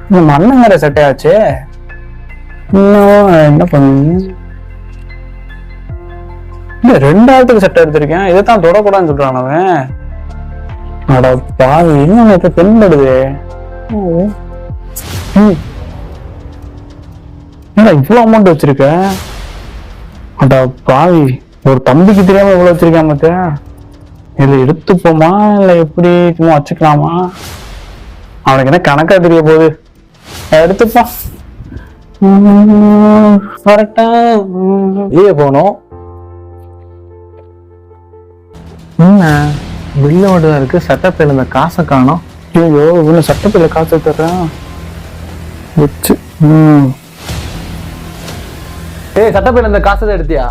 இந்த மண்ணங்கிற சட்டையாச்சு. இன்னும் என்ன பண்ணுவீங்க? இல்ல 2,000க்கு சட்டை எடுத்திருக்கேன். இதைத்தான் தொடக்கூடாதுன்னு சொல்றான் அவன். அட பாவி, இன்னும் இப்ப தென்படுது. இவ்வளவு அமௌண்ட் வச்சிருக்க? அட பாவி, ஒரு தம்பிக்கு தெரியாம இவ்வளவு வச்சிருக்கேன். மத்த இதுல எடுத்துப்போமா இல்ல எப்படி சும்மா வச்சுக்கலாமா? அவனுக்கு என்ன கணக்கா தெரிய போகுது. எடுத்துப்பா. கரெக்டா வெளியே போனோம். என்ன பில்லு மட்டும் தான் இருக்கு, சட்டப்பையில இந்த காசை காணோம். ஐயோ, இவனு சட்டப்பையில காசு தர்றேன் வச்சு. ஏய், சட்டப்பையில இந்த காசை எடுத்தியா?